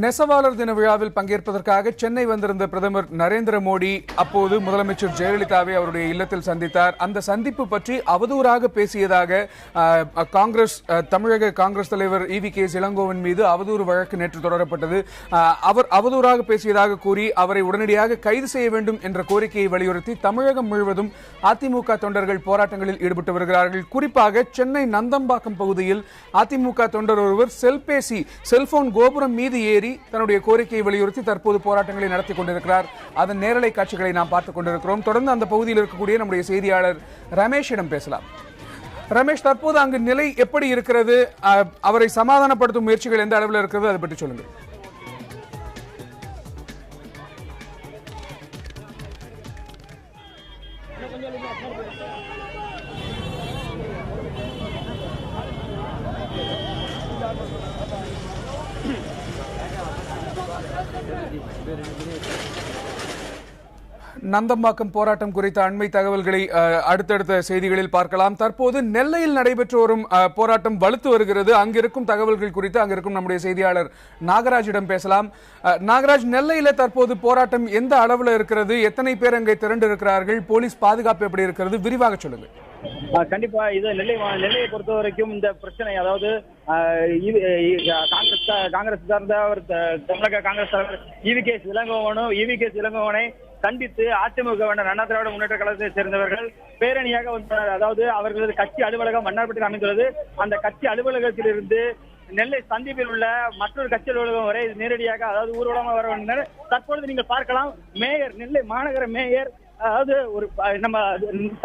நெசவாளர் தின விழாவில் பங்கேற்பதற்காக சென்னை வந்திருந்த பிரதமர் நரேந்திர மோடி அப்போது முதலமைச்சர் ஜெயலலிதாவை அவருடைய இல்லத்தில் சந்தித்தார். அந்த சந்திப்பு பற்றி அவதூறாக பேசியதாக தமிழக காங்கிரஸ் தலைவர் EVK இளங்கோவன் மீது அவதூறு வழக்கு நேற்று தொடரப்பட்டது. அவர் அவதூறாக பேசியதாக கூறி அவரை உடனடியாக கைது செய்ய வேண்டும் என்ற கோரிக்கையை வலியுறுத்தி தமிழகம் முழுவதும் அதிமுக தொண்டர்கள் போராட்டங்களில் ஈடுபட்டு வருகிறார்கள். குறிப்பாக சென்னை நந்தம்பாக்கம் பகுதியில் அதிமுக தொண்டர் ஒருவர் செல்போன் கோபுரம் மீது ஏறி தன்னுடைய கோரிக்கையை வலியுறுத்தி தற்போது போராட்டங்களை நடத்தி கொண்டிருக்கிறார். அதன் நேரலை காட்சிகளை நாம் பார்த்துக் கொண்டிருக்கிறோம். தொடர்ந்து அந்த பகுதியில் இருக்கக்கூடிய நம்முடைய செய்தியாளர் ரமேஷிடம் பேசலாம். ரமேஷ், தற்போது அங்கு நிலை எப்படி இருக்கிறது? அவரை சமாதானப்படுத்தும் முயற்சிகள் எந்த அளவில் இருக்கிறது, அதை பற்றி சொல்லுங்கள். நந்தம்பாக்கம் போராட்டம் குறித்த அண்மை தகவல்களை அடுத்தடுத்த செய்திகளில் பார்க்கலாம். தற்போது நெல்லையில் நடைபெற்று வரும் போராட்டம் வலுத்து வருகிறது. அங்கிருக்கும் தகவல்கள் குறித்து அங்கிருக்கும் நம்முடைய செய்தியாளர் நாகராஜிடம் பேசலாம். நாகராஜ், நெல்லையில தற்போது போராட்டம் எந்த அளவில் இருக்கிறது? எத்தனை பேர் அங்கே திரண்டு இருக்கிறார்கள்? போலீஸ் பாதுகாப்பு எப்படி இருக்கிறது? விரிவாக சொல்லுங்கள். கண்டிப்பா இது நெல்லையை பொறுத்த வரைக்கும் இந்த பிரச்சனை, அதாவது காங்கிரஸ் சார்ந்த தமிழக காங்கிரஸ் தலைவர் EVK இளங்கோவனை கண்டித்து அதிமுக அண்ணா திராவிட முன்னேற்ற கழகத்தை சேர்ந்தவர்கள் பேரணியாக வந்தனர். அதாவது அவர்களது கட்சி அலுவலகம் மன்னார்பட்டியில் அமைந்துள்ளது. அந்த கட்சி அலுவலகத்திலிருந்து நெல்லை சந்திப்பில் உள்ள மற்றொரு கட்சி அலுவலகம் வரை நேரடியாக, அதாவது ஊர்வலமாக வர வந்தனர். தற்பொழுது நீங்கள் பார்க்கலாம், நெல்லை மாநகர மேயர், அதாவது ஒரு நம்ம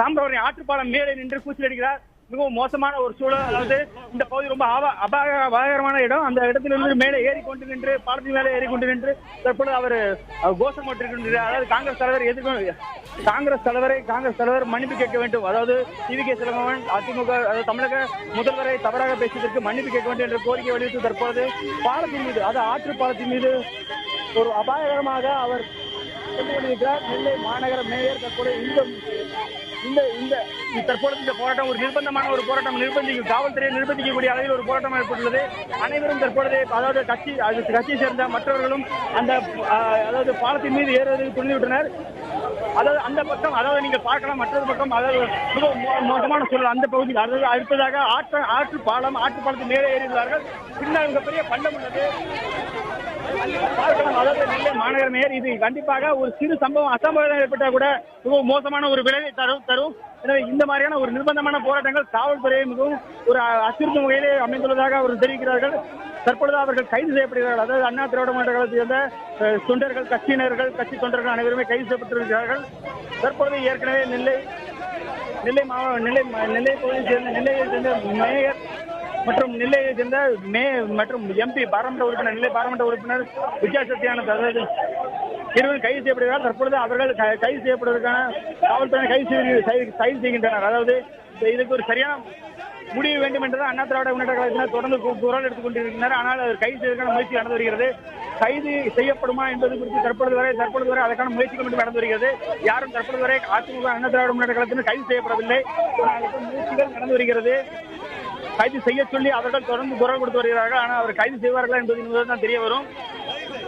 சாம்பரவரின் ஆற்றுப்பாலம் மேலே நின்று கூச்சல் அடிக்கிறார். மிகவும் மோசமான ஒரு சூழல். அதாவது இந்த பகுதி ரொம்ப அபாயகரமான இடம். அந்த இடத்திலிருந்து மேலே ஏறிக்கொண்டு நின்று, பாலத்தின் மேலே ஏறிக்கொண்டு நின்று தற்பொழுது அவர் கோஷம் போட்டிருக்கின்றார். அதாவது காங்கிரஸ் தலைவர் மன்னிப்பு கேட்க வேண்டும். அதாவது EVK இளங்கோவன் அதிமுக தமிழக முதல்வரை தவறாக பேசியதற்கு மன்னிப்பு கேட்க வேண்டும் என்ற கோரிக்கை வலியுறுத்தி தற்பொழுது பாலத்தின் மீது, அதாவது ஆற்று பாலத்தின் மீது ஒரு அபாயகரமாக அவர் நெல்லை மாநகர மேயர் தற்பொழுது இந்த போராட்டம் ஒரு நிர்பந்தமான ஒரு போராட்டம், காவல்துறையை நிர்பந்திக்கக்கூடிய அளவில் ஒரு போராட்டம் ஏற்பட்டுள்ளது. அனைவரும் தற்பொழுது, அதாவது கட்சியை சேர்ந்த மற்றவர்களும் அதாவது பாலத்தின் மீது ஏறுவதற்கு துணிவிட்டனர். அதாவது அந்த பக்கம், அதாவது நீங்கள் பார்க்கலாம், மற்றொரு பக்கம் அதாவது மிகவும் மோசமான சூழல் அந்த பகுதியில். அதாவது அடுத்ததாக ஆற்று பாலத்தின் மேலே ஏறியுள்ளார்கள். பின்னால் மிகப்பெரிய பள்ளம் உள்ளது. பார்க்கலாம், அதாவது நெல்லை மாநகர மேயர், இது கண்டிப்பாக ஒரு சிறு அசம்பாவிதம் ஏற்பட்டால் கூட மிகவும் மோசமான ஒரு விளைவை தரும். எனவே இந்த மாதிரியான ஒரு நிர்பந்தமான போராட்டங்கள் காவல்துறையை மிகவும் ஒரு அச்சுறுத்தும் வகையிலே அமைந்துள்ளதாக அவர்கள் தெரிவிக்கிறார்கள். தற்பொழுது அவர்கள் கைது செய்யப்படுகிறார்கள். அதாவது அண்ணா திராவிட முன்னேற்ற கழகத்தை சேர்ந்த தொண்டர்கள், கட்சி தொண்டர்கள் அனைவருமே கைது செய்யப்பட்டிருக்கிறார்கள். தற்பொழுது ஏற்கனவே நெல்லை பகுதியை சேர்ந்த நெல்லையை சேர்ந்த மேயர் மற்றும் நெல்லையை சேர்ந்த மற்றும் MP நெல்லை பாராளுமன்ற உறுப்பினர் விஜயா சத்யானந்த், அதாவது இருவரும் கைது செய்யப்படுகிறார். தற்பொழுது அவர்கள் கைது செய்யப்படுவதற்கான காவல்துறை கைது செய்கின்றனர். அதாவது இதுக்கு ஒரு சரியான முடிவு வேண்டும் என்றுதான் அண்ணா திராவிட முன்னேற்ற கழகத்தினர் தொடர்ந்து குரல் எடுத்துக் கொண்டிருக்கின்றனர். ஆனால் அவர் கைது செய்வதற்கான முயற்சி நடந்து வருகிறது. கைது செய்யப்படுமா என்பது குறித்து தற்பொழுது வரை அதற்கான முயற்சிகள் மட்டும் நடந்து வருகிறது. யாரும் தற்பொழுது வரை அதிமுக அண்ணா திராவிட முன்னேற்ற கழகத்தினர் கைது செய்யப்படவில்லை. முயற்சிகள் நடந்து வருகிறது. கைது செய்ய சொல்லி அவர்கள் தொடர்ந்து குரல் கொடுத்து வருகிறார்கள். ஆனால் அவர் கைது செய்வார்களா என்பது தான் தெரிய வரும்.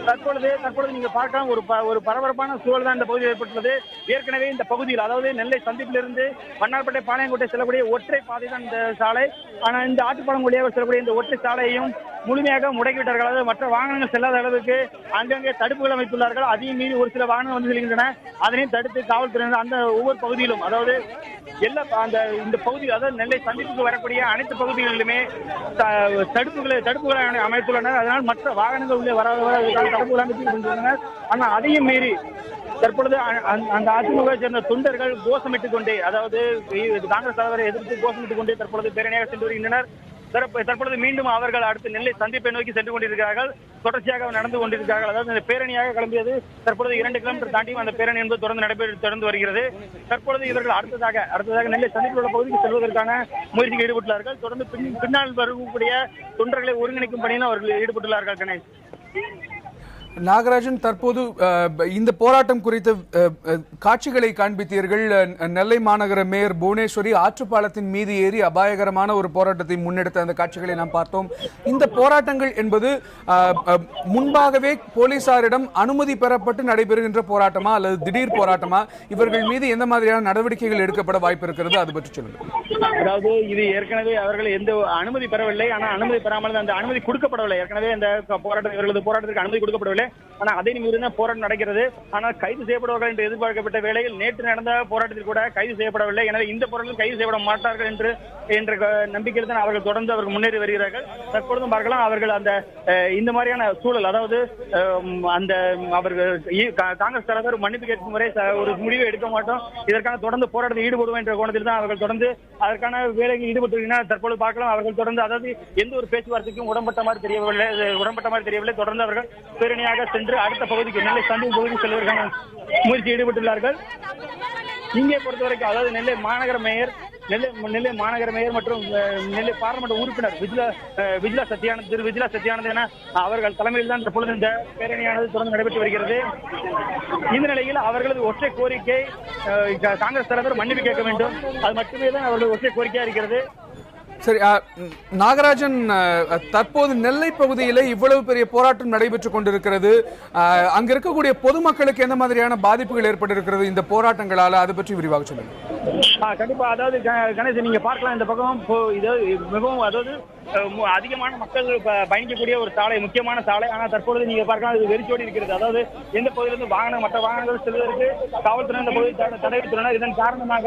தற்பொழுது நீங்க பார்க்கலாம், ஒரு பரபரப்பான சூழல் தான் இந்த பகுதியில் ஏற்பட்டுள்ளது. ஏற்கனவே இந்த பகுதியில், அதாவது நெல்லை சந்திப்பிலிருந்து மன்னார்பேட்டை பாளையங்கோட்டை செல்லக்கூடிய ஒற்றை பாதை தான் இந்த சாலை. ஆனால் இந்த ஆட்டுப்பாலம் வழியாக செல்லக்கூடிய இந்த ஒற்றை சாலையையும் முழுமையாக முடக்கிவிட்டார்கள். அதாவது மற்ற வாகனங்கள் செல்லாத அளவுக்கு அங்கங்கே தடுப்புகள் அமைத்துள்ளார்கள். அதையும் மீறி ஒரு சில வாகனங்கள் வந்து செல்கின்றன. அதனையும் தடுத்து காவல்துறையினர் அந்த ஒவ்வொரு பகுதியிலும், அதாவது இந்த பகுதியில், அதாவது நெல்லை சந்திப்புக்கு வரக்கூடிய அனைத்து பகுதிகளிலுமே தடுப்புகளை அமைத்துள்ளனர். அதனால் மற்ற வாகனங்கள் உள்ளே வராதவர்கள் தடுப்புகள் அமைத்து கொண்டுள்ளனர். ஆனால் அதையும் மீறி தற்பொழுது அந்த அதிமுக சேர்ந்த தொண்டர்கள் கோஷமிட்டுக் கொண்டே, அதாவது காங்கிரஸ் தலைவரை எதிர்த்து கோஷமிட்டுக் கொண்டே தற்பொழுது பேரணியாக சென்று வருகின்றனர். தற்பொழுது மீண்டும் அவர்கள் அடுத்து நெல்லை சந்திப்பை நோக்கி சென்று கொண்டிருக்கிறார்கள். தொடர்ச்சியாக நடந்து கொண்டிருக்கிறார்கள். அதாவது இந்த பேரணியாக கிளம்பியது தற்பொழுது 2 கிலோமீட்டர் தாண்டியும் அந்த பேரணி என்பது தொடர்ந்து வருகிறது. தற்பொழுது இவர்கள் அடுத்ததாக நெல்லை சந்திப்பில் உள்ள பகுதிக்கு செல்வதற்கான முயற்சியில் ஈடுபட்டுள்ளார்கள். தொடர்ந்து பின்னால் வரக்கூடிய தொண்டர்களை ஒருங்கிணைக்கும் பணியில் அவர்கள் ஈடுபட்டுள்ளார்கள். கணேஷ், நாகராஜன், தற்போது இந்த போராட்டம் குறித்த காட்சிகளை காண்பித்தீர்கள். நெல்லை மாநகர மேயர் புவனேஸ்வரி ஆற்றுப்பாலத்தின் மீது ஏறி அபாயகரமான ஒரு போராட்டத்தை முன்னெடுத்த அந்த காட்சிகளை நாம் பார்த்தோம். இந்த போராட்டங்கள் என்பது முன்பாகவே போலீசாரிடம் அனுமதி பெறப்பட்டு நடைபெறுகின்ற போராட்டமா அல்லது திடீர் போராட்டமா? இவர்கள் மீது எந்த மாதிரியான நடவடிக்கைகள் எடுக்கப்பட வாய்ப்பு இருக்கிறது, அது பற்றி சொல்லுங்கள். அதாவது இது ஏற்கனவே அவர்கள் எந்த அனுமதி பெறவில்லை, ஆனால் அனுமதி பெறாமல் அந்த அனுமதி கொடுக்கப்படவில்லை. ஏற்கனவே இந்த போராட்டத்திற்கு அனுமதி கொடுக்கப்படவில்லை. ஆனால் அதை மீறி போராட்டம் நடக்கிறது. ஆனால் கைது செய்யப்படுவார்கள் என்று எதிர்பார்க்கப்பட்ட வேளையில் நேற்று நடந்த போராட்டத்தில் கூட கைது செய்யப்படவில்லை. எனவே இந்த போராட்டத்தில் கைது செய்யப்பட மாட்டார்கள் என்ற நம்பிக்கையில் தான் அவர்கள் தொடர்ந்து அவர்கள் முன்னேறி வருகிறார்கள். தற்பொழுதும் பார்க்கலாம், அவர்கள் அந்த இந்த மாதிரியான சூழல், அதாவது அந்த அவர்கள் காங்கிரஸ் தலைவர் மன்னிப்பு கேட்கும் வரை ஒரு முடிவை எடுக்க மாட்டோம், இதற்கான தொடர்ந்து போராட்டத்தில் ஈடுபடுவோம் என்ற கோணத்தில் தான் அவர்கள் தொடர்ந்து அதற்கான வேலையில் ஈடுபட்டிருக்கிறார். தற்பொழுது பார்க்கலாம், அவர்கள் தொடர்ந்து அதாவது எந்த ஒரு பேச்சுவார்த்தைக்கும் உடன்பட்ட மாதிரி தெரியவில்லை. தொடர்ந்து அவர்கள் பேரணியாக சென்று அடுத்த பகுதிக்கு நெல்லை சந்தை பகுதிக்கு செல்வதற்கான முயற்சி ஈடுபட்டுள்ளார்கள். இங்கே பொறுத்தவரைக்கும் அதாவது நெல்லை மாநகர மேயர் மற்றும் நெல்லை பாராளுமன்ற உறுப்பினர் விஜிலா சத்யானந்த் என அவர்கள் தலைமையில் தான் தற்பொழுது இந்த பேரணியானது தொடர்ந்து நடைபெற்று வருகிறது. இந்த நிலையில் அவர்களது ஒற்றை கோரிக்கை காங்கிரஸ் தலைவர் மன்னிப்பு கேட்க வேண்டும், அது மட்டுமே தான் அவர்களது ஒற்றை கோரிக்கையா இருக்கிறது. சரி நாகராஜன், தற்போது நெல்லை பகுதியில் இவ்வளவு பெரிய போராட்டம் நடைபெற்றுக் கொண்டிருக்கிறது. அங்க இருக்கக்கூடிய பொதுமக்களுக்கு எந்த மாதிரியான பாதிப்புகள் ஏற்பட்டிருக்கிறது இந்த போராட்டங்களால, அது பற்றி விரிவாக சொல்லுங்க. கண்டிப்பா, அதாவது கணேசன், நீங்க பார்க்கலாம், இந்த பக்கம் மிகவும் அதாவது அதிகமான மக்கள் பயணிக்கக்கூடிய ஒரு சாலை, முக்கியமான சாலை. ஆனால் தற்பொழுது நீங்க பார்க்கலாம், இது வெறிச்சோடி இருக்கிறது. அதாவது எந்த பகுதியிலிருந்து மற்ற வாகனங்கள் செல்வதற்கு காவல்துறை இந்த பகுதி தடை வித்துள்ளனர். இதன் காரணமாக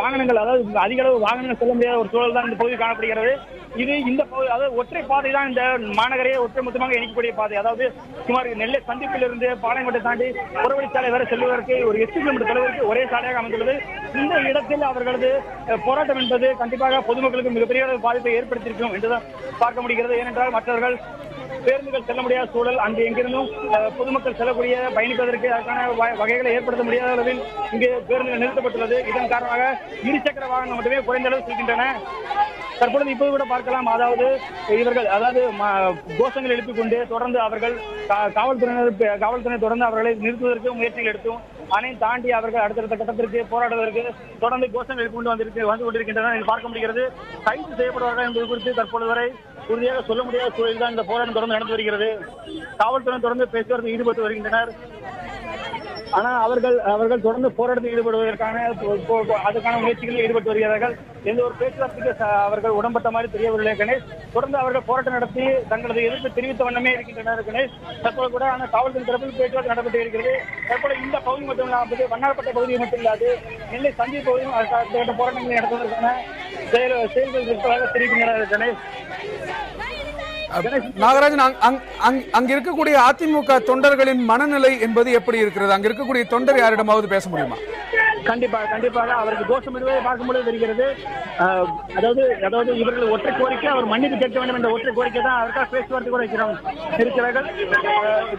வாகனங்கள், அதாவது அதிக அளவு வாகனங்கள் செல்ல முடியாத ஒரு சூழல் தான் இந்த பகுதி காணப்படுகிறது. இந்த பகுதி அதாவது ஒற்றை பாதை தான், இந்த மாநகரையே ஒற்றை மொத்தமாக இணைக்கக்கூடிய பாதை. அதாவது சுமார் நெல்லை சந்திப்பிலிருந்து பாளையங்கோட்டை தாண்டி புறவழிச்சாலை வரை செல்வதற்கு ஒரு 8 கிலோமீட்டர் தொலைவிற்கு ஒரே சாலையாக அமைந்துள்ளது. இந்த இடத்தில் அவர்களது போராட்டம் என்பது கண்டிப்பாக பொதுமக்களுக்கு மிகப்பெரிய பாதிப்பை ஏற்படுத்தியிருக்கும் என்றுதான் பார்க்க முடிகிறது. ஏனென்றால் மற்றவர்கள் பேருந்துகள் செல்ல முடியாத சூழல், அங்கு எங்கிருந்தும் பொதுமக்கள் செல்லக்கூடிய பயணிப்பதற்கு அதற்கான வகைகளை ஏற்படுத்த முடியாத அளவில் இங்கு பேருந்துகள் நிறுத்தப்பட்டுள்ளது. இதன் காரணமாக இருசக்கர வாகனம் மட்டுமே குறைந்த அளவு செல்கின்றன. தற்பொழுது இப்போது கூட பார்க்கலாம், அதாவது இவர்கள் கோஷங்கள் எழுப்பிக் கொண்டு தொடர்ந்து அவர்கள் காவல்துறை தொடர்ந்து அவர்களை நிறுத்துவதற்கு முயற்சிகள் எடுத்தும் அனைத்தையும் தாண்டி அவர்கள் அடுத்தடுத்த கட்டத்திற்கு போராடுவதற்கு தொடர்ந்து கோஷங்கள் எழுப்பி கொண்டு வந்து கொண்டிருக்கின்றன பார்க்க முடிகிறது. கைது செய்யப்படுவார்கள் என்பது குறித்து தற்பொழுது வரை உறுதியாக சொல்ல முடியாத சூழலில் தான் இந்த போராட்டம் தொடர்ந்து நடந்து வருகிறது. காவல்துறை தொடர்ந்து பேச்சுவார்த்தை ஈடுபட்டு வருகின்றனர். ஆனால் அவர்கள் தொடர்ந்து போராட்டத்தில் ஈடுபடுவதற்கான அதுக்கான முயற்சிகளில் ஈடுபட்டு வருகிறார்கள். எந்த ஒரு பேச்சுவார்த்தைக்கு அவர்கள் உடன்பட்ட மாதிரி தெரியவில்லை கணேஷ். தொடர்ந்து அவர்கள் போராட்டம் நடத்தி தங்களது எதிர்ப்பு தெரிவித்த வண்ணமே இருக்கின்றனர் கணேஷ். தற்போது கூட ஆனால் காவல்துறை தரப்பில் பேச்சுவார்த்தை நடைபெற்று இருக்கிறது. தற்போது இந்த பகுதி மட்டும் இல்லாமல் வண்ணாரப்பட்ட பகுதி மட்டும் இல்லாது நெல்லை சந்தி பகுதியும் போராட்டங்களை நடத்துவதற்கான செயல்கள் இருப்பதாக தெரிவிக்கின்றனர் கணேஷ். நாகராஜன், அங்க இருக்கக்கூடிய அதிமுக தொண்டர்களின் மனநிலை என்பது எப்படி இருக்கிறது? அங்க இருக்கக்கூடிய தொண்டர் யாரிடமாவது பேச முடியுமா? கண்டிப்பாக அவருக்கு கோஷம் இடுவதை பார்க்கும்போது தெரிகிறது. அதாவது இவர்கள் ஒற்றை கோரிக்கை, அவர் மன்னிப்பு கேட்க வேண்டும் என்ற ஒற்றை கோரிக்கை தான் அதற்காக பேச்சுவார்த்தை கூட இருக்கிறார்கள்.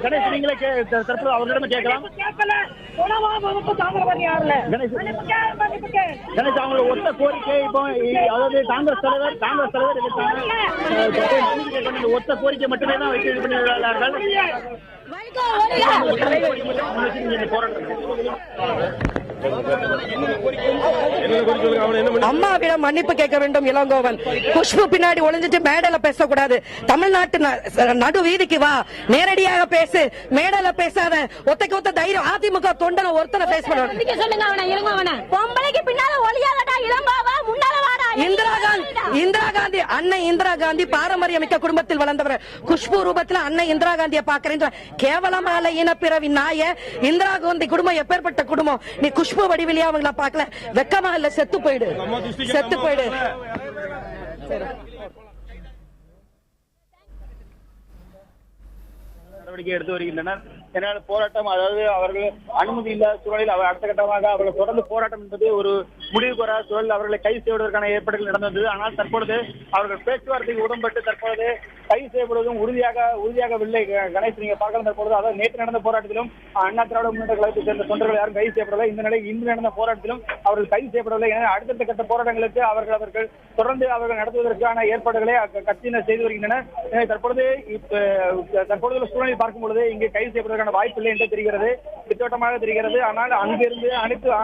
கணேஷ், நீங்களே தற்போது அவர்களிடம் கேட்கலாம். கணேஷ், அவங்களோட ஒற்றை கோரிக்கை இப்போ அதாவது காங்கிரஸ் தலைவர் ஒற்றை கோரிக்கை மட்டுமே தான் வைத்து இது பண்ணியுள்ளார்கள். அம்மாவிடம் மன்னிப்பு கேட்க வேண்டும் இளங்கோவன். குஷ்பு பின்னாடி ஒளிஞ்சிட்டு மேடையில பேசக்கூடாது. தமிழ்நாட்டு நடு வீதிக்கு வா, நேரடியாக பேசு, மேடையில பேசாத. ஒத்தைக்கு ஒத்த தைரியம் அதிமுக தொண்டனை ஒருத்தனை பேச இந்திரா காந்தி பாரம்பரியமிக்க குடும்பத்தில் வளர்ந்தவர். குஷ்பு ரூபத்தில் அன்னை இந்திரா காந்தியை பாக்குறேன். கேவலமான இனப்பிறவி நாய. இந்திரா காந்தி குடும்பம் எப்பேற்பட்ட குடும்பம். நீ குஷ்பு வடிவிலியா அவங்கள பாக்கல? வெக்கமா இல்ல? செத்து போயிடு. நடவடிக்கை எடுத்து வருகின்றனர். என்னால் போராட்டம், அதாவது அவர்கள் அனுமதி இல்லாத சூழலில் அடுத்த கட்டமாக அவர்கள் தொடர்ந்து போராட்டம் என்பது ஒரு முடிவுக்கு வராத சூழலில் அவர்களை கைது செய்வதற்கான ஏற்பாடுகள் நடந்தது. ஆனால் தற்பொழுது அவர்கள் பேச்சுவார்த்தைக்கு உடன்பட்டு தற்பொழுது கைது செய்யப்படுவதும் உறுதியாகவில்லை. கணேஷ், நீங்க பார்க்கலாம், தற்பொழுது அதாவது நேற்று நடந்த போராட்டத்திலும் அண்ணா திராவிட முன்னேற்ற கழகத்தை சேர்ந்த தொண்டர்கள் யாரும் கைது செய்யப்படவில்லை. இந்த நிலையில் இன்று நடந்த போராட்டத்திலும் அவர்கள் கைது செய்யப்படவில்லை. எனவே அடுத்தடுத்த கட்ட போராட்டங்களுக்கு அவர்கள் தொடர்ந்து நடத்துவதற்கான ஏற்பாடுகளை கட்சியினர் செய்து வருகின்றனர். எனவே தற்பொழுதுள்ள சூழ்நிலை பார்க்கும் பொழுது இங்கே கைது செய்யப்படுவதற்கான வாய்ப்பு இல்லை என்று தெரிகிறது, திட்டவட்டமாக தெரிகிறது. ஆனால் அங்கிருந்து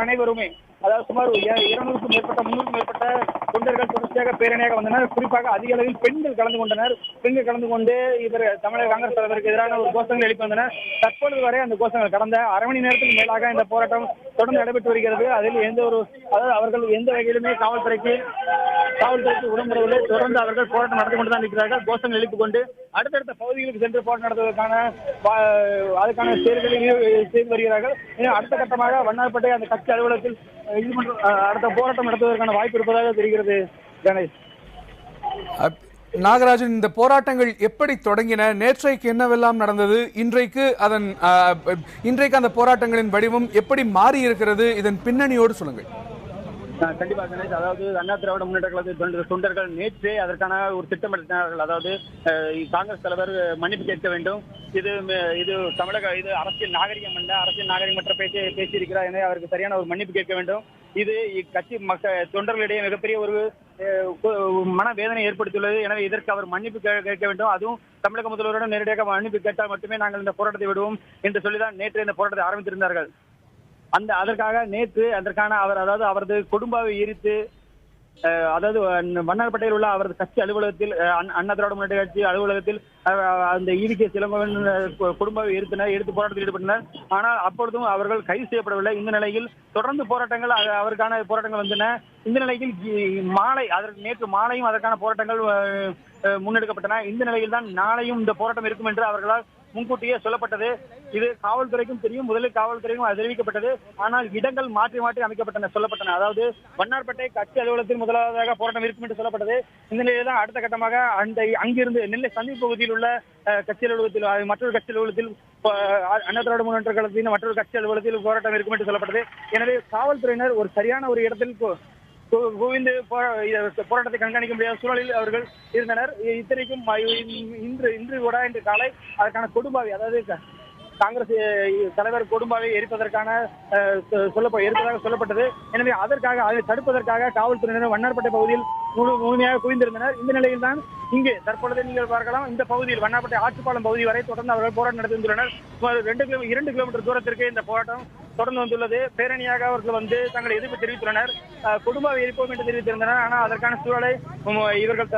அனைவருமே, அதாவது சுமார் 200க்கும் மேற்பட்ட 300க்கும் மேற்பட்ட தொண்டர்கள் தொடர்ச்சியாக பேரணியாக வந்தனர். குறிப்பாக அதிக அளவில் பெண்கள் கலந்து கொண்டனர். பெண்கள் கலந்து கொண்டு தமிழக காங்கிரஸ் தலைவருக்கு எதிரான ஒரு கோஷங்கள் எழுப்பி வந்தனர். தற்பொழுது வரை அந்த கோஷங்கள் கடந்த அரை மணி நேரத்துக்கு மேலாக இந்த போராட்டம் தொடர்ந்து நடைபெற்று வருகிறது. அதில் அதாவது அவர்கள் எந்த வகையிலுமே காவல்துறைக்கு உடன்படவில்லை. தொடர்ந்து அவர்கள் போராட்டம் நடத்தி கொண்டுதான் இருக்கிறார்கள். கோஷங்கள் எழுப்பிக் கொண்டு அடுத்தடுத்த பகுதிகளுக்கு சென்று போராட்டம் நடத்துவதற்கான அதுக்கான செயல்களை செய்து வருகிறார்கள். அடுத்த கட்டமாக வண்ணாரப்பேட்டை அந்த கட்சி அலுவலகத்தில் அடுத்த போராட்டம் நடத்துவதற்கான வாய்ப்பு இருப்பதாக தெரிகிறது. கணேஷ், நாகராஜன், இந்த போராட்டங்கள் எப்படி தொடங்கின, நேற்றைக்கு என்னவெல்லாம் நடந்தது, இன்றைக்கு அந்த போராட்டங்களின் வடிவம் எப்படி மாறி இருக்கிறது, இதன் பின்னணியோடு சொல்லுங்கள். கண்டிப்பாக கணேஷ், அதாவது அண்ணா திராவிட முன்னேற்ற கழகத்தை தொண்டர்கள் நேற்றே அதற்கான ஒரு திட்டமிட்டார்கள். அதாவது காங்கிரஸ் தலைவர் மன்னிப்பு கேட்க வேண்டும், இது தமிழக அரசியல் நாகரிகம் அல்ல, அரசியல் நாகரிகமற்ற பேசியிருக்கிறார், எனவே அவருக்கு சரியான ஒரு மன்னிப்பு கேட்க வேண்டும். இது இக்கட்சி தொண்டர்களிடையே மிகப்பெரிய ஒரு மனவேதனை ஏற்படுத்தியுள்ளது. எனவே இதற்கு அவர் மன்னிப்பு கேட்க வேண்டும். அதுவும் தமிழக முதல்வரிடம் நேரடியாக மன்னிப்பு கேட்டால் மட்டுமே நாங்கள் இந்த போராட்டத்தை விடுவோம் என்று சொல்லிதான் நேற்று இந்த போராட்டத்தை ஆரம்பித்திருந்தார்கள். அதற்காக நேற்று அவரது குடும்பாவை எரித்து, அதாவது வண்ணாரப்பேட்டையில் உள்ள அவரது கட்சி அலுவலகத்தில், அண்ணா திராவிட முன்னேற்ற கட்சி அலுவலகத்தில் அந்த ஈவிகே இளங்கோவன் குடும்பத்தை எடுத்து போராட்டத்தில் ஈடுபட்டனர். ஆனால் அப்பொழுதும் அவர்கள் கைது செய்யப்படவில்லை. இந்த நிலையில் தொடர்ந்து போராட்டங்கள், அவருக்கான போராட்டங்கள் வந்தன. இந்த நிலையில் நேற்று மாலையும் அதற்கான போராட்டங்கள் முன்னெடுக்கப்பட்டன. இந்த நிலையில் தான் நாளையும் இந்த போராட்டம் இருக்கும் என்று அவர்களால் முன்கூட்டியே சொல்லப்பட்டது. இது காவல்துறைக்கும் தெரியும், முதலில் காவல்துறைக்கும் தெரிவிக்கப்பட்டது. ஆனால் இடங்கள் மாற்றி சொல்லப்பட்டன. அதாவது வண்ணார்பேட்டை கட்சி அலுவலகத்தில் முதலாவதாக போராட்டம் இருக்கும் என்று சொல்லப்பட்டது. இந்த நிலையில் தான் அடுத்த கட்டமாக அங்கிருந்து நெல்லை சந்திப்பு பகுதியில் உள்ள கட்சி அலுவலகத்தில், மற்றொரு கட்சி அலுவலகத்தில், அண்ணா திராவிட முன்னேற்ற கழகத்தின் மற்றொரு கட்சி அலுவலகத்தில் போராட்டம் இருக்கும் என்று சொல்லப்பட்டது. எனவே காவல்துறையினர் ஒரு சரியான ஒரு இடத்தில் குவிந்து போராட்டத்தை கண்காணிக்க முடியாத சூழலில் அவர்கள் இருந்தனர். இத்தனைக்கும் இன்று காலை அதற்கான கொடும்பாவை, அதாவது காங்கிரஸ் தலைவர் கொடும்பாவை எரிப்பதற்காக சொல்லப்பட்டது. எனவே அதை தடுப்பதற்காக காவல்துறையினர் வண்ணார்பேட்டை பகுதியில் முழுமையாக குவிந்திருந்தனர். இந்த நிலையில் தான் இங்கே தற்பொழுது நீங்கள் பார்க்கலாம், இந்த பகுதியில் வண்ணார்பேட்டை ஆற்றுப்பாலம் பகுதி வரை தொடர்ந்து அவர்கள் போராட்டம் நடத்தி வந்துள்ளனர். 2 கிலோமீட்டர் தூரத்திற்கு இந்த போராட்டம் தொடர்ந்து வந்துள்ளது. பேரணியாக அவர்கள் தங்கள் எதிர்ப்பு தெரிவித்துள்ளனர். குடும்பாவை எரிப்போம் என்று தெரிவித்திருந்தனர். ஆனால் அதற்கான சூழலை இவர்கள்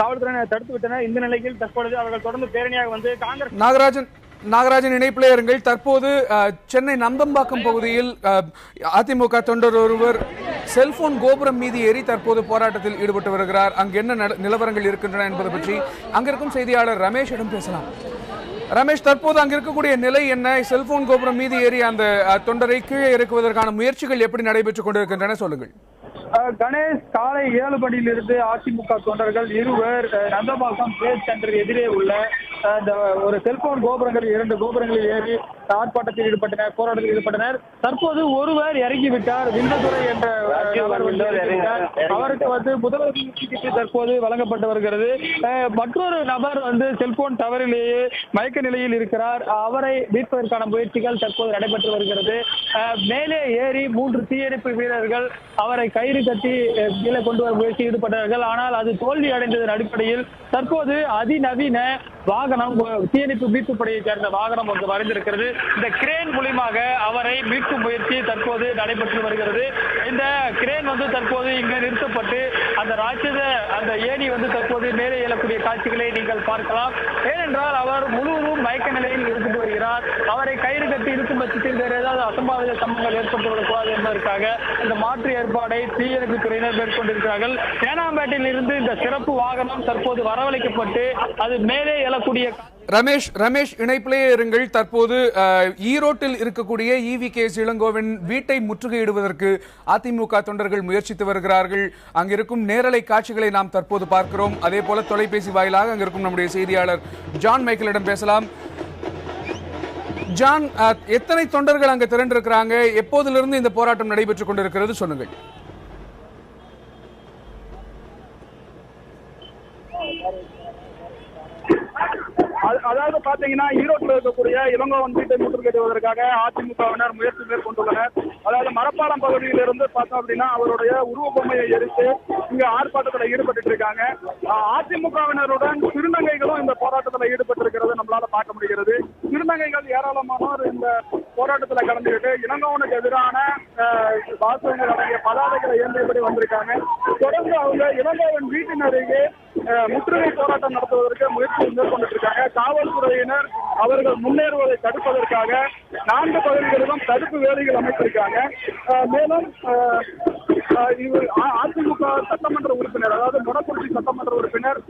காவல்துறையினர் தடுத்து விட்டனர். இந்த நிலையில் தற்பொழுது அவர்கள் தொடர்ந்து பேரணியாக காங்கிரஸ் நாகராஜன் இணைப்பிலே இருங்கள். தற்போது சென்னை நந்தம்பாக்கம் பகுதியில் அதிமுக தொண்டர் ஒருவர் செல்போன் கோபுரம் மீது ஏறி தற்போது போராட்டத்தில் ஈடுபட்டு வருகிறார். அங்கு என்ன நிலவரங்கள் இருக்கின்றன என்பது பற்றி அங்கிருக்கும் செய்தியாளர் ரமேஷிடம் பேசலாம். ரமேஷ், தற்போது அங்க இருக்கக்கூடிய நிலை என்ன? செல்போன் கோபுரம் மீது ஏறி அந்த தொண்டரை கீழே இறக்குவதற்கான முயற்சிகள் எப்படி நடைபெற்றுக் கொண்டிருக்கின்றன, சொல்லுங்கள். கணேஷ், காலை 7 மணியிலிருந்து அதிமுக தொண்டர்கள் இருவர் நந்தம்பாக்கம் ட்ரேட் சென்டர் எதிரே உள்ள ஒரு செல்போன் கோபுரங்கள் 2 கோபுரங்களில் ஏறி ஆர்ப்பாட்டத்தில் ஈடுபட்டனர், போராட்டத்தில் ஈடுபட்டனர். தற்போது ஒருவர் இறங்கிவிட்டார். விந்ததுரை என்ற அவருக்கு முதல்வர் தற்போது வழங்கப்பட்டு வருகிறது. மற்றொரு நபர் செல்போன் டவரிலேயே மயக்க நிலையில் இருக்கிறார். அவரை மீட்பதற்கான முயற்சிகள் தற்போது நடைபெற்று வருகிறது. மேலே ஏறி 3 தீயணைப்பு வீரர்கள் அவரை கயிறு கட்டி கீழே கொண்டு வர முயற்சி ஈடுபட்டார்கள். ஆனால் அது தோல்வி அடைந்ததன் அடிப்படையில் தற்போது அதிநவீன வாகனம், தீயணைப்பு மீட்பு படையை சேர்ந்த வாகனம் ஒன்று மறைந்திருக்கிறது. இந்த கிரேன் மூலமாக அவரை மீட்கும் முயற்சி தற்போது நடைபெற்று வருகிறது. இந்த கிரேன் தற்போது இங்கு நிறுத்தப்பட்டு அந்த ஏணி தற்போது மேலே எழக்கூடிய காட்சிகளை நீங்கள் பார்க்கலாம். ஏனென்றால் அவர் முழுவதும் மயக்க நிலையில் இருந்து வருகிறார். அவரை கயிறு கட்டி இருக்கும் பட்சத்தில் வேறு ஏதாவது அசம்பாவித சம்பவங்கள் ஏற்பட்டுவிடக்கூடாது என்பதற்காக இந்த மாற்று ஏற்பாடை தீயணைப்பு துறையினர் மேற்கொண்டிருக்கிறார்கள். தேனாம்பேட்டையில் இருந்து இந்த சிறப்பு வாகனம் தற்போது வரவழைக்கப்பட்டு அது மேலே எழக்கூடிய ரமேஷ் இணைப்பிலே இருங்கள். தற்போது ஈரோட்டில் இருக்கக்கூடிய ஈவிகே இளங்கோவின் வீட்டை முற்றுகையிடுவதற்கு அதிமுக தொண்டர்கள் முயற்சித்து வருகிறார்கள். அங்கிருக்கும் நேரலை காட்சிகளை நாம் தற்போது பார்க்கிறோம். அதே போல தொலைபேசி வாயிலாக அங்கிருக்கும் நம்முடைய செய்தியாளர் ஜான் மைக்கேலிடம் பேசலாம். ஜான், எத்தனை தொண்டர்கள் அங்க திரண்டிருக்கிறாங்க? எப்போதிலிருந்து இந்த போராட்டம் நடைபெற்றுக் கொண்டிருக்கிறது சொல்லுங்கள். அதாவது பாத்தீங்கன்னா ஈரோட்டில் இருக்கக்கூடிய இளங்கோவன் வீட்டை முற்றுகையிடுவதற்காக அதிமுகவினர் முயற்சி மேற்கொண்டுள்ளனர். அதாவது மரப்பாலம் பகுதியிலிருந்து பார்த்தோம் அப்படின்னா அவருடைய உருவப்பொம்மையை எரித்து இங்க ஆர்ப்பாட்டத்தில் ஈடுபட்டு இருக்காங்க. அதிமுகவினருடன் திருநங்கைகளும் இந்த போராட்டத்தில் ஈடுபட்டு இருக்கிறது நம்மளால பார்க்க முடிகிறது. திருநங்கைகள் ஏராளமானோர் இந்த போராட்டத்தில் கலந்துகிட்டு இளங்கோவனுக்கு எதிரான வாசகங்கள் அடங்கிய பதாதைகளை ஏந்தியபடி வந்திருக்காங்க. தொடர்ந்து அவங்க இளங்கோவன் வீட்டின் அருகே முற்றுகை போராட்டம் நடத்துவதற்கு முயற்சி மேற்கொண்டு இருக்காங்க. காவல்துறையினர் அவர்கள் முன்னேறுவதை தடுப்பதற்காக 4 பகுதிகளிலும் தடுப்பு வேலைகள் அமைத்திருக்காங்க. மேலும் அதிமுக சட்டமன்ற உறுப்பினர், அதாவது மொடக்குறிச்சி சட்டமன்ற உறுப்பினர்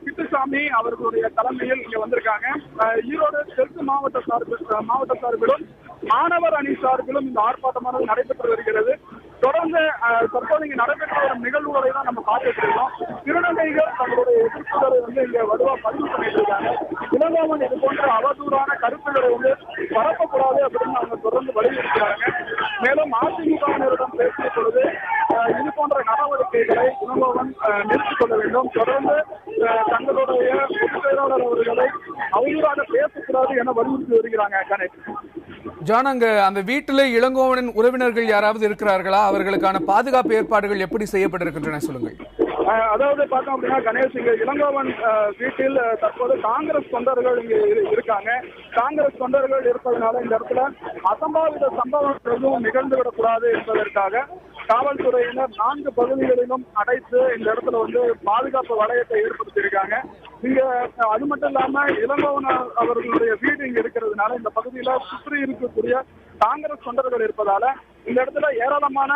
கிட்டுசாமி அவர்களுடைய தலைமையில் இங்க வந்திருக்காங்க. ஈரோடு தெற்கு மாவட்ட சார்பிலும் மாணவர் அணி சார்பிலும் இந்த ஆர்ப்பாட்டமானது நடைபெற்று வருகிறது. தொடர்ந்து தற்போது இங்கு நடைபெற்ற வரும் நிகழ்வுகளை தான் நம்ம பார்த்துட்டு இருக்கோம். திருநங்கைகள் தங்களுடைய எதிர்ப்புகளை இங்க வலுவா பதிவு பண்ணிட்டு இருக்காங்க. இளங்கோவன் இது போன்ற அவதூறான கருத்துக்களை பரப்பக்கூடாது அப்படின்னு அவங்க தொடர்ந்து வலியுறுத்துறாங்க. மேலும் அதிமுகவினரிடம் பேசிய பொழுது இது போன்ற நடவடிக்கைகளை இளங்கோவன் நிறுத்திக் கொள்ள வேண்டும், தொடர்ந்து தங்களுடைய பொதுச் செயலாளர் அவர்களை அவதூறாக பேசக்கூடாது என வலியுறுத்தி வருகிறாங்க. கணேஷ், ஜான், அங்க அந்த வீட்டில் இளங்கோவனின் உறவினர்கள் யாராவது இருக்கிறார்களா? அவர்களுக்கான பாதுகாப்பு ஏற்பாடுகள் எப்படி செய்யப்பட்டிருக்கின்றன சொல்லுங்கள். அதாவது பார்த்தோம் அப்படின்னா கணேஷ், இங்க இளங்கோவன் வீட்டில் தற்போது காங்கிரஸ் தொண்டர்கள் இங்க இருக்காங்க. காங்கிரஸ் தொண்டர்கள் இருப்பதனால இந்த இடத்துல அசம்பாவித சம்பவம் எதுவும் நிகழ்ந்துவிடக்கூடாது என்பதற்காக காவல்துறையினர் 4 பகுதிகளிலும் அடைத்து இந்த இடத்துல பாதுகாப்பு வளையத்தை ஏற்படுத்தியிருக்காங்க. இங்க அது மட்டும் இல்லாம இளங்கோவன் அவர்களுடைய வீடு இங்க இருக்கிறதுனால இந்த பகுதியில சுற்றி இருக்கக்கூடிய காங்கிரஸ் தொண்டர்கள் இருப்பதால இந்த இடத்துல ஏராளமான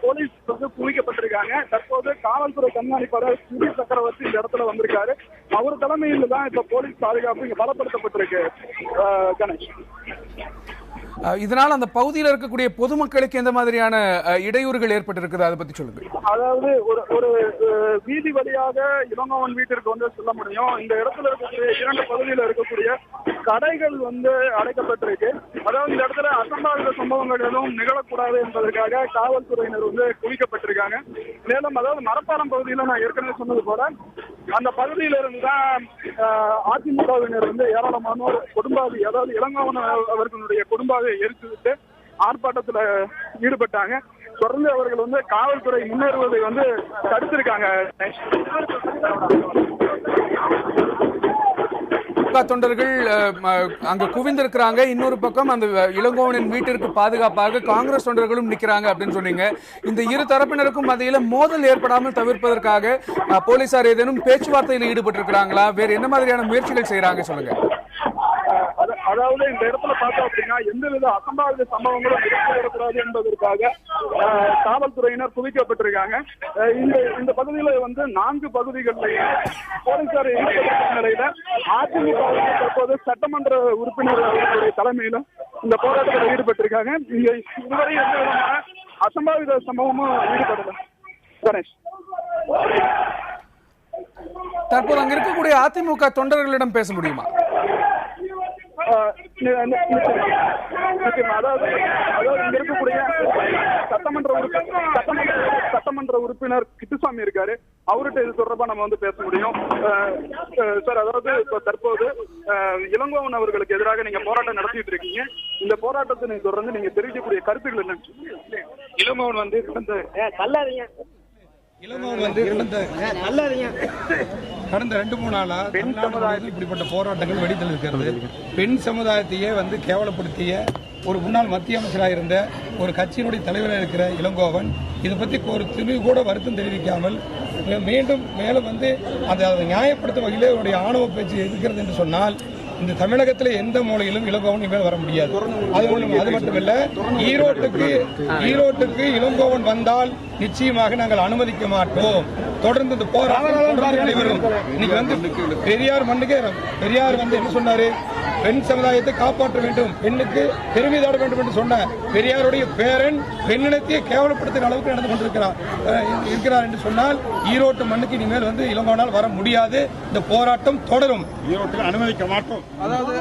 போலீஸ் குவிக்கப்பட்டிருக்காங்க. தற்போது காவல்துறை கண்காணிப்பாளர் சுதி சக்கரவர்த்தி இந்த இடத்துல வந்திருக்காரு. அவர் தலைமையில் தான் இப்ப போலீஸ் பாதுகாப்பு இங்க பலப்படுத்தப்பட்டிருக்கு. கணேஷ், இதனால் அந்த பகுதியில் இருக்கக்கூடிய பொதுமக்களுக்கு எந்த மாதிரியான இடையூறுகள் ஏற்பட்டிருக்குது, அதை பத்தி சொல்லுங்க. அதாவது ஒரு வீதி வழியாக இளங்கோவன் வீட்டிற்கு செல்ல முடியும். இந்த இடத்துல இருக்கக்கூடிய 2 பகுதியில் இருக்கக்கூடிய கடைகள் அடைக்கப்பட்டிருக்கு. அதாவது இந்த இடத்துல அசம்பாவித சம்பவங்கள் எதுவும் நிகழக்கூடாது என்பதற்காக காவல்துறையினர் குவிக்கப்பட்டிருக்காங்க. மேலும் அதாவது மரப்பாலம் பகுதியில் நான் ஏற்கனவே சொன்னது போல அந்த பகுதியில இருந்துதான் அதிமுகவினர் ஏராளமானோர் கொடும்பாவி, அதாவது இளங்கோவன் அவர்களுடைய கொடும்பாவை எரித்துவிட்டு ஆர்ப்பாட்டத்தில் ஈடுபட்டாங்க. தொடர்ந்து அவர்கள் காவல்துறை முன்னேறுவதை தடுத்திருக்காங்க. தொண்டர்கள் அங்க குவிந்திருக்கிறாங்க. இன்னொரு பக்கம் அந்த இளங்கோவனின் வீட்டிற்கு பாதுகாப்பாக காங்கிரஸ் தொண்டர்களும் நிற்கிறாங்க அப்படின்னு சொன்னீங்க. இந்த இரு தரப்பினருக்கும் மத்தியில மோதல் ஏற்படாமல் தவிர்ப்பதற்காக போலீசார் ஏதேனும் பேச்சுவார்த்தையில் ஈடுபட்டிருக்கிறாங்களா? வேறு என்ன மாதிரியான முயற்சிகள் செய்யறாங்க சொல்லுங்க. அதாவது இந்த இடத்துல பார்த்தோம் அப்படின்னா எந்தவித அசம்பாவித சம்பவங்களும் நிகழ்ச்சிடக்கூடாது என்பதற்காக காவல்துறையினர் குவிக்கப்பட்டிருக்காங்க. இந்த பகுதியில 4 பகுதிகளில் போலீசார் ஈடுபட்டிருக்கும் நிலையில அதிமுக தற்போது சட்டமன்ற உறுப்பினர் அவர்களுடைய தலைமையில இந்த போராட்டத்தில் ஈடுபட்டிருக்காங்க. இங்க இதுவரை எந்த விதமான அசம்பாவித சம்பவமும் ஈடுபடல. கணேஷ், தற்போது அங்க இருக்கக்கூடிய அதிமுக தொண்டர்களிடம் பேச முடியுமா? அதாவது இங்க இருக்கக்கூடிய சட்டமன்ற உறுப்பினர் கிட்டுசாமி இருக்காரு. அவர்கிட்ட இது தொடர்பா நம்ம பேச முடியும். சார், அதாவது இப்ப தற்போது இளங்கோவன் அவர்களுக்கு எதிராக நீங்க போராட்டம் நடத்திட்டு இருக்கீங்க. இந்த போராட்டத்தை தொடர்ந்து நீங்க தெரிவிக்கக்கூடிய கருத்துக்கள் என்ன? இளங்கோவன் கடந்த 2-3 நாளா பெண் சமுதாயத்தில் இப்படிப்பட்ட போராட்டங்கள் வெடித்தல் இருக்கிறது. பெண் சமுதாயத்தையே கேவலப்படுத்திய ஒரு முன்னாள் மத்திய அமைச்சராக இருந்த ஒரு கட்சியினுடைய தலைவராக இருக்கிற இளங்கோவன் இதை பற்றி ஒரு துளி கூட வருத்தம் தெரிவிக்காமல் மேலும் அதை நியாயப்படுத்தும் வகையிலே அவருடைய ஆணவ பேச்சு இருக்கிறது என்று சொன்னால் இந்த தமிழகத்தில் எந்த மூலையிலும் இளங்கோவன் மேல் வர முடியாது. அது மட்டுமல்ல, ஈரோட்டுக்கு இளங்கோவன் வந்தால் நிச்சயமாக நாங்கள் அனுமதிக்க மாட்டோம். தொடர்ந்து இந்த போராட்டம் நடைபெறும். இன்னைக்கு பெரியார் மண்ணுக்கு பெரியார் என்ன சொன்னாரு? பெண் சமுதாயத்தை காப்பாற்ற வேண்டும், பெண்ணுக்கு பெருமை தாட வேண்டும் என்று சொன்ன பெரியாருடைய பேரன் பெண்ணினத்தையே கேவலப்படுத்துகிற அளவுக்கு நடந்து கொண்டிருக்கிறார் என்று சொன்னால் ஈரோட்டு மண்ணுக்கு இனிமேல் இளங்கோவனால் வர முடியாது. இந்த போராட்டம் தொடரும். ஈரோட்டுக்கு அனுமதிக்க மாட்டோம். அதாவது